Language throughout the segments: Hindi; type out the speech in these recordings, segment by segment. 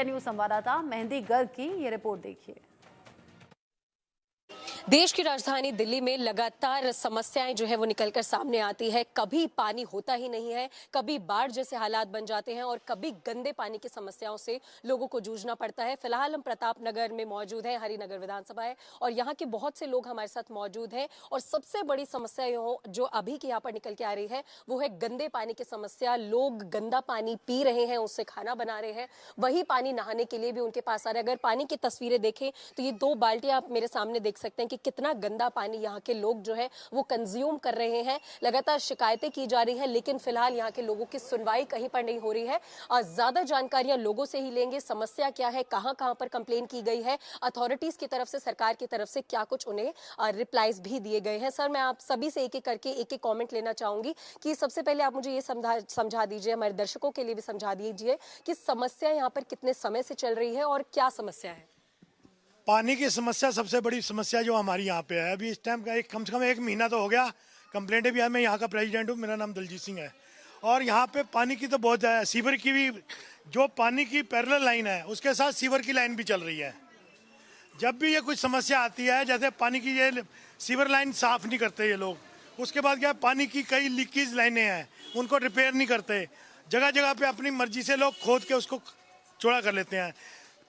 न्यूज संवाददाता मेहंदी गर्ग की ये रिपोर्ट देखिए। देश की राजधानी दिल्ली में लगातार समस्याएं जो है वो निकलकर सामने आती है। कभी पानी होता ही नहीं है, कभी बाढ़ जैसे हालात बन जाते हैं और कभी गंदे पानी की समस्याओं से लोगों को जूझना पड़ता है। फिलहाल हम प्रताप नगर में मौजूद हैं, हरिनगर विधानसभा है और यहाँ के बहुत से लोग हमारे साथ मौजूद हैं और सबसे बड़ी समस्या जो अभी की यहाँ पर निकल के आ रही है वो है गंदे पानी की समस्या। लोग गंदा पानी पी रहे हैं, उससे खाना बना रहे हैं, वही पानी नहाने के लिए भी उनके पास आ रहा है। अगर पानी की तस्वीरें देखें तो ये 2 बाल्टियां आप मेरे सामने देख सकते हैं कि कितना गंदा पानी यहाँ के लोग जो है वो कंज्यूम कर रहे हैं। लगातार शिकायतें की जा रही हैं, लेकिन फिलहाल यहाँ के लोगों की सुनवाई कहीं पर नहीं हो रही है। और ज्यादा जानकारियां लोगों से ही लेंगे, समस्या क्या है, कहां कहां पर कंप्लेन की गई है, अथॉरिटीज की तरफ से, सरकार की तरफ से क्या कुछ उन्हें रिप्लाईज भी दिए गए हैं। सर, मैं आप सभी से एक एक करके एक एक कॉमेंट लेना चाहूंगी कि सबसे पहले आप मुझे ये समझा दीजिए, हमारे दर्शकों के लिए भी समझा दीजिए कि समस्या यहाँ पर कितने समय से चल रही है और क्या समस्या है। पानी की समस्या सबसे बड़ी समस्या जो हमारी यहाँ पे है, अभी इस टाइम का कम से कम 1 महीना तो हो गया, कंप्लेंट भी है। मैं यहाँ का प्रेसिडेंट हूँ, मेरा नाम दलजीत सिंह है और यहाँ पे पानी की तो बहुत ज़्यादा, सीवर की भी, जो पानी की पैरेलल लाइन है उसके साथ सीवर की लाइन भी चल रही है। जब भी ये कुछ समस्या आती है, जैसे पानी की ये सीवर लाइन साफ नहीं करते ये लोग, उसके बाद क्या पानी की कई लीकेज लाइनें हैं उनको रिपेयर नहीं करते, जगह जगह पे अपनी मर्जी से लोग खोद के उसको चौड़ा कर लेते हैं।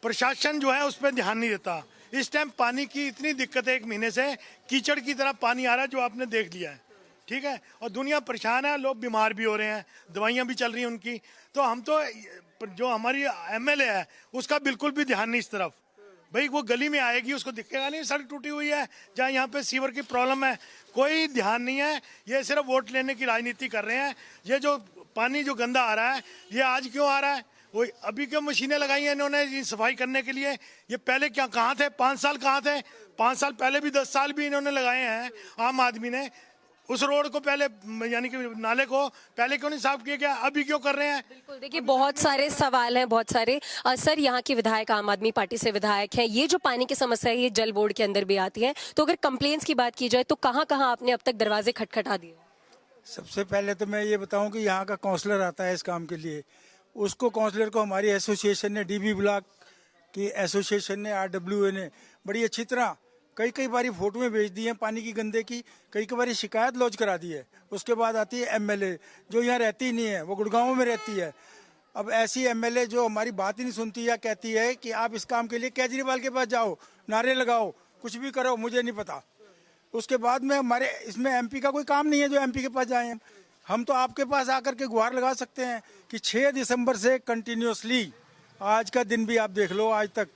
प्रशासन जो है उस पर ध्यान नहीं देता। इस टाइम पानी की इतनी दिक्कत है, 1 महीने से कीचड़ की तरह पानी आ रहा है जो आपने देख लिया है, ठीक है। और दुनिया परेशान है, लोग बीमार भी हो रहे हैं, दवाइयाँ भी चल रही हैं उनकी। तो हम तो जो हमारी एमएलए है उसका बिल्कुल भी ध्यान नहीं इस तरफ। भाई वो गली में आएगी, उसको दिखेगा नहीं सड़क टूटी हुई है, जहाँ यहाँ पे सीवर की प्रॉब्लम है, कोई ध्यान नहीं है। ये सिर्फ वोट लेने की राजनीति कर रहे हैं। ये जो पानी जो गंदा आ रहा है, ये आज क्यों आ रहा है? वो अभी क्यों मशीनें लगाई हैं इन्होंने सफाई करने के लिए? ये पहले क्या कहाँ थे? 5 साल कहाँ थे? 5 साल पहले भी, 10 साल भी इन्होंने लगाए हैं आम आदमी ने। उस रोड को पहले, यानी कि नाले को पहले क्यों नहीं साफ किया गया? अभी क्यों कर रहे हैं? बिल्कुल, देखिए बहुत सारे सवाल हैं, बहुत सारे। सर, यहाँ के विधायक आम आदमी पार्टी से विधायक हैं, ये जो पानी की समस्या है ये जल बोर्ड के अंदर भी आती है, तो अगर कंप्लेंट्स की बात की जाए तो कहाँ कहाँ आपने अब तक दरवाजे खटखटा दिए? सबसे पहले तो मैं ये बताऊं कि यहाँ का काउंसलर आता है इस काम के लिए, उसको काउंसलर को हमारी एसोसिएशन ने, डीबी ब्लॉक की एसोसिएशन ने, आरडब्ल्यूए ने बड़ी अच्छी तरह कई बारी फोटोएं भेज दी हैं पानी की गंदे की, कई बारी शिकायत लॉन्च करा दी है। उसके बाद आती है एमएलए जो यहाँ रहती ही नहीं है, वो गुड़गांव में रहती है। अब ऐसी एमएलए जो हमारी बात ही नहीं सुनती या कहती है कि आप इस काम के लिए केजरीवाल के पास जाओ, नारे लगाओ, कुछ भी करो, मुझे नहीं पता। उसके बाद में हमारे इसमें एमपी का कोई काम नहीं है जो एमपी के पास जाएं। हम तो आपके पास आकर के गुहार लगा सकते हैं कि 6 दिसंबर से कंटिन्यूसली, आज का दिन भी आप देख लो, आज तक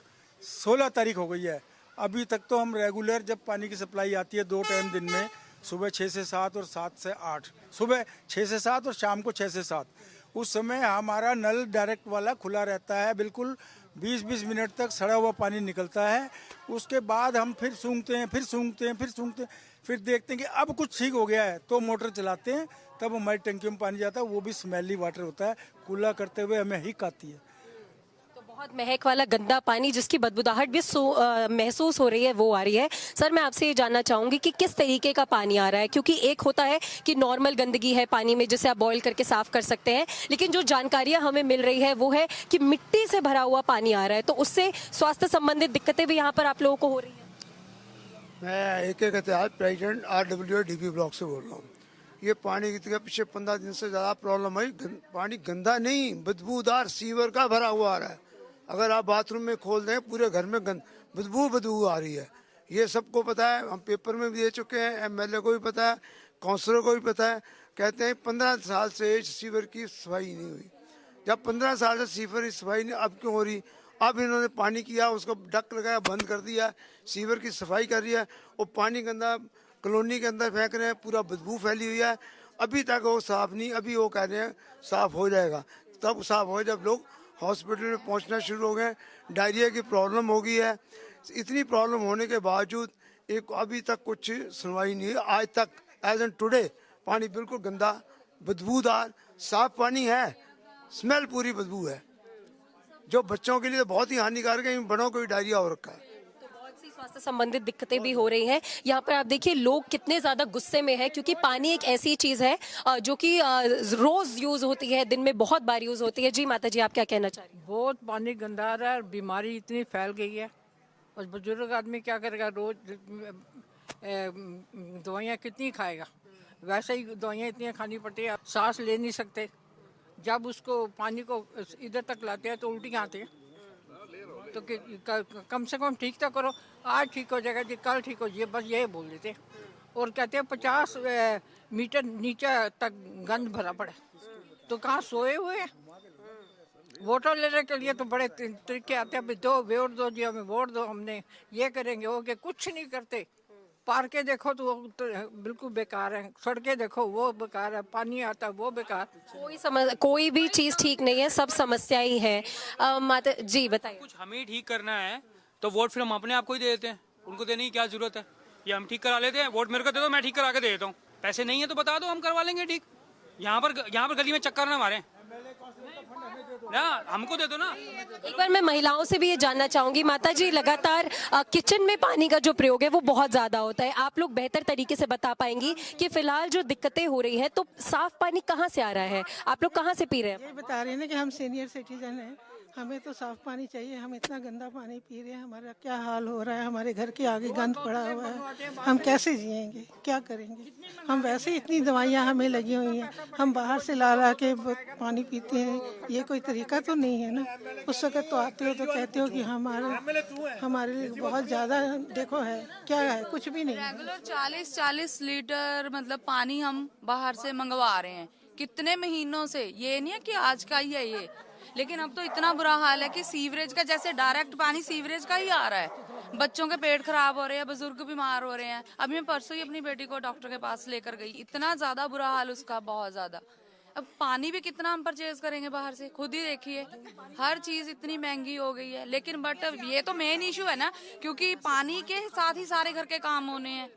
16 तारीख हो गई है, अभी तक तो हम रेगुलर, जब पानी की सप्लाई आती है 2 टाइम दिन में, सुबह 6 से 7 और 7 से 8, सुबह 6 से 7 और शाम को 6 से 7, उस समय हमारा नल डायरेक्ट वाला खुला रहता है, बिल्कुल 20-20 मिनट तक सड़ा हुआ पानी निकलता है। उसके बाद हम फिर सूंघते हैं, फिर देखते हैं कि अब कुछ ठीक हो गया है तो मोटर चलाते हैं, तब हमारी टंकी में पानी जाता है, वो भी स्मेली वाटर होता है, कूला करते हुए हमें हिक आती है। तो बहुत महक वाला गंदा पानी जिसकी बदबूदाहट भी महसूस हो रही है वो आ रही है। सर, मैं आपसे ये जानना चाहूंगी कि किस तरीके का पानी आ रहा है, क्योंकि एक होता है कि नॉर्मल गंदगी है पानी में जिसे आप बॉईल करके साफ कर सकते हैं, लेकिन जो जानकारियां हमें मिल रही है वो है कि मिट्टी से भरा हुआ पानी आ रहा है, तो उससे स्वास्थ्य संबंधित दिक्कतें भी यहाँ पर आप लोगों को हो रही है। मैं एक प्रेसिडेंट आरडब्ल्यूए डीबी ब्लॉक से बोल रहा हूँ। ये पानी की पिछले 15 दिन से ज़्यादा प्रॉब्लम है। पानी गंदा नहीं, बदबूदार सीवर का भरा हुआ आ रहा है। अगर आप बाथरूम में खोल दें, पूरे घर में बदबू आ रही है। ये सबको पता है, हम पेपर में भी दे चुके हैं, एमएलए को भी पता है, काउंसलर को भी पता है। कहते हैं 15 साल से सीवर की सफाई नहीं हुई। जब 15 साल से सीवर की सफाई नहीं, अब क्यों हो रही? अब इन्होंने पानी किया, उसको डक लगाया, बंद कर दिया, सीवर की सफाई कर रही है, और पानी गंदा कॉलोनी के अंदर फेंक रहे हैं, पूरा बदबू फैली हुई है। अभी तक वो साफ नहीं, अभी वो कह रहे हैं साफ हो जाएगा। तब साफ हो जब लोग हॉस्पिटल में पहुंचना शुरू हो गए। डायरिया की प्रॉब्लम हो गई है। इतनी प्रॉब्लम होने के बावजूद एक अभी तक कुछ सुनवाई नहीं है। आज तक एज एन टुडे पानी बिल्कुल गंदा, बदबूदार, साफ पानी है, स्मेल पूरी बदबू है, जो बच्चों के लिए तो बहुत ही हानिकारक है, बड़ों को भी डायरिया हो रखा है। स्वास्थ्य संबंधित दिक्कतें भी हो रही हैं। यहाँ पर आप देखिए लोग कितने ज्यादा गुस्से में हैं, क्योंकि पानी एक ऐसी चीज है जो कि रोज यूज होती है, दिन में बहुत बार यूज होती है। जी माता जी, आप क्या कहना चाह रही हैं? बहुत पानी गंदा आ रहा है और बीमारी इतनी फैल गई है। और बुजुर्ग आदमी क्या करेगा, रोज दवाइयाँ कितनी खाएगा। वैसे ही दवाइयाँ इतनी खानी पड़ती है, सांस ले नहीं सकते। जब उसको पानी को इधर तक लाते हैं तो उल्टी आती है। तो कम से कम ठीक तो करो, आज ठीक हो जाएगा जी, कल ठीक हो जाए, बस यही बोल देते। और कहते हैं 50 मीटर नीचे तक गंद भरा पड़ा, तो कहाँ सोए हुए हैं। वोटर लेने के लिए तो बड़े तरीके आते हैं, दो वोट दो जी, हमें वोट दो, हमने ये करेंगे वो के, कुछ नहीं करते। पार्कें देखो तो वो तो बिल्कुल बेकार है, सड़कें देखो वो बेकार है, पानी आता है वो बेकार। कोई भी चीज ठीक नहीं है, सब समस्या ही है। माता जी बताइए। कुछ हमें ही ठीक करना है तो वोट फिर हम अपने आप को ही दे देते हैं, उनको देने की क्या जरूरत है। ये हम ठीक करा लेते हैं, वोट मेरे को दे दो, मैं ठीक करा के दे देता हूँ। पैसे नहीं है तो बता दो, हम करवा लेंगे ठीक। यहाँ पर गली में चक्कर ना मारे ना, हमको दे दो ना। एक बार मैं महिलाओं से भी ये जानना चाहूंगी, माता जी लगातार किचन में पानी का जो प्रयोग है वो बहुत ज्यादा होता है। आप लोग बेहतर तरीके से बता पाएंगी कि फिलहाल जो दिक्कतें हो रही है, तो साफ पानी कहाँ से आ रहा है, आप लोग कहाँ से पी रहे हैं? ये बता रहे हैं ना कि हम सीनियर सिटीजन हैं, हमें तो साफ पानी चाहिए। हम इतना गंदा पानी पी रहे हैं, हमारा क्या हाल हो रहा है। हमारे घर के आगे गंद पड़ा हुआ है, हम कैसे जिएंगे, क्या करेंगे। हम वैसे ही इतनी दवाइयाँ हमें लगी हुई हैं, हम बाहर से ला के पानी पीते हैं, ये कोई तरीका तो नहीं है ना। उस वक्त तो आते हो तो कहते हो कि हमारे लिए बहुत ज़्यादा देखो है, क्या है, कुछ भी नहीं। रेगुलर 40-40 लीटर मतलब पानी हम बाहर से मंगवा रहे हैं कितने महीनों से। ये नहीं है कि आज का ही है ये, लेकिन अब तो इतना बुरा हाल है कि सीवरेज का, जैसे डायरेक्ट पानी सीवरेज का ही आ रहा है। बच्चों के पेट खराब हो रहे हैं, बुजुर्ग बीमार हो रहे हैं। अभी मैं परसों ही अपनी बेटी को डॉक्टर के पास लेकर गई, इतना ज्यादा बुरा हाल उसका, बहुत ज्यादा। अब पानी भी कितना हम परचेज करेंगे बाहर से, खुद ही देखिए हर चीज इतनी महंगी हो गई है। लेकिन बट ये तो मेन इशू है ना, क्योंकि पानी के साथ ही सारे घर के काम होने हैं।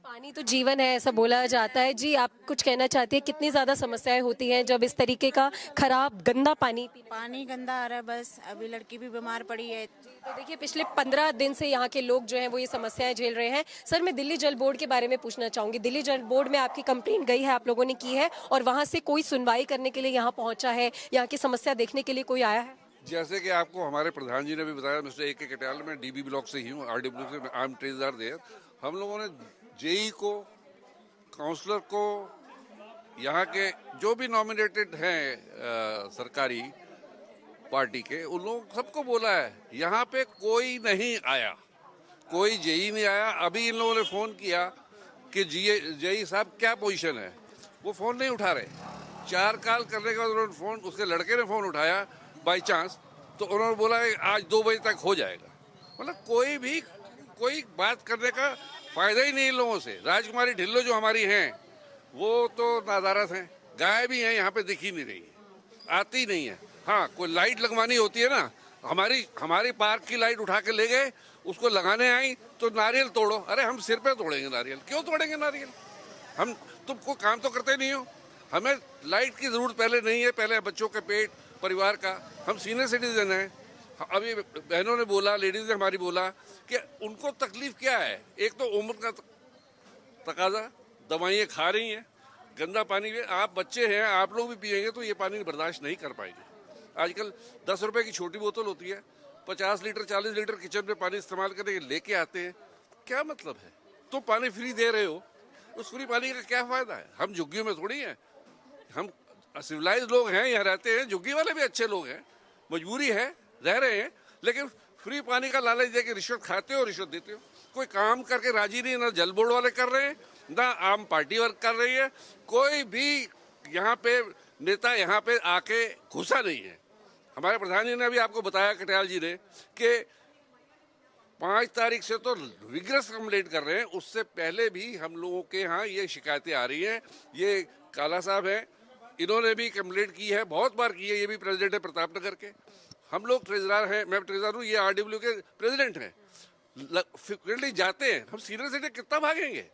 पानी तो जीवन है, ऐसा बोला जाता है। जी आप कुछ कहना चाहती है, कितनी ज्यादा समस्याएं होती हैं जब इस तरीके का खराब गंदा पानी पानी गंदा आ रहा है। बस अभी लड़की भी बीमार पड़ी है। तो देखिए पिछले 15 दिन से यहाँ के लोग जो हैं वो ये समस्याएं झेल रहे हैं। सर मैं दिल्ली जल बोर्ड के बारे में पूछना चाहूंगी, दिल्ली जल बोर्ड में आपकी कंप्लेंट गई है, आप लोगों ने की है, और वहाँ से कोई सुनवाई करने के लिए यहाँ पहुंचा है, यहाँ की समस्या देखने के लिए कोई आया है? जैसे कि आपको हमारे प्रधान जी ने भी बताया, मिस्टर ए के कटियाल, मैं डीबी ब्लॉक से ही हूँ, आरडब्ल्यू से आई एम ट्रेजरर देयर। हम लोगों ने जेई को, काउंसलर को, यहाँ के जो भी नॉमिनेटेड हैं सरकारी पार्टी के, उन लोगों सबको बोला है, यहाँ पे कोई नहीं आया, कोई जेई नहीं आया। अभी इन लोगों ने फ़ोन किया कि जेई साहब क्या पोजीशन है, वो फ़ोन नहीं उठा रहे। 4 कॉल करने के बाद उन्होंने फ़ोन, उसके लड़के ने फ़ोन उठाया बाई चांस, तो उन्होंने बोला आज 2 बजे तक हो जाएगा। मतलब कोई बात करने का फायदा ही नहीं इन लोगों से। राजकुमारी ढिल्लो जो हमारी हैं वो तो नादारत हैं, गाय भी हैं, यहाँ पे दिख ही नहीं रही है, आती नहीं है। हाँ कोई लाइट लगवानी होती है ना, हमारी पार्क की लाइट उठा के ले गए, उसको लगाने आई तो नारियल तोड़ो। अरे हम सिर पे तोड़ेंगे नारियल, क्यों तोड़ेंगे नारियल? हम तुम कोई काम तो करते नहीं हो। हमें लाइट की जरूरत पहले नहीं है, पहले बच्चों के पेट, परिवार का। हम सीनियर सिटीजन हैं। अभी बहनों ने बोला, लेडीज ने हमारी बोला कि उनको तकलीफ क्या है। एक तो उम्र का तकाजा, दवाइयाँ खा रही हैं, गंदा पानी भी, आप बच्चे हैं, आप लोग भी पिएंगे तो ये पानी बर्दाश्त नहीं कर पाएंगे। आजकल 10 रुपए की छोटी बोतल होती है, 50 लीटर 40 लीटर किचन में पानी इस्तेमाल करने के लेके आते हैं। क्या मतलब है? तो पानी फ्री दे रहे हो, उस फ्री पानी का क्या फायदा है? हम झुग्गियों में थोड़ी हैं, हम सिविलाइज लोग हैं, यहाँ रहते हैं। झुग्गी वाले भी अच्छे लोग हैं, मजबूरी है, रह रहे हैं, लेकिन फ्री पानी का लालच दे के रिश्वत खाते हो, रिश्वत देते हो। कोई काम करके राजी नहीं, ना जल बोर्ड वाले कर रहे हैं, ना आम पार्टी वर्क कर रही है। कोई भी यहाँ पे नेता यहाँ पे आके घुसा नहीं है। हमारे प्रधान जी ने अभी आपको बताया, कटियाल जी ने, कि 5 तारीख से तो विग्रस कंप्लेंट कर रहे हैं। उससे पहले भी हम लोगों के यहाँ ये शिकायतें आ रही हैं। ये काला साहब हैं, इन्होंने भी कंप्लेंट की है, बहुत बार की है। ये भी प्रेसिडेंट है प्रतापनगर के, हम लोग ट्रेजरर हैं, मैं ट्रेजरर हूँ, ये आरडब्ल्यू के प्रेसिडेंट हैं। फ्रीक्वेंटली जाते हैं, हम सीनियर सिटीजन कितना भागेंगे?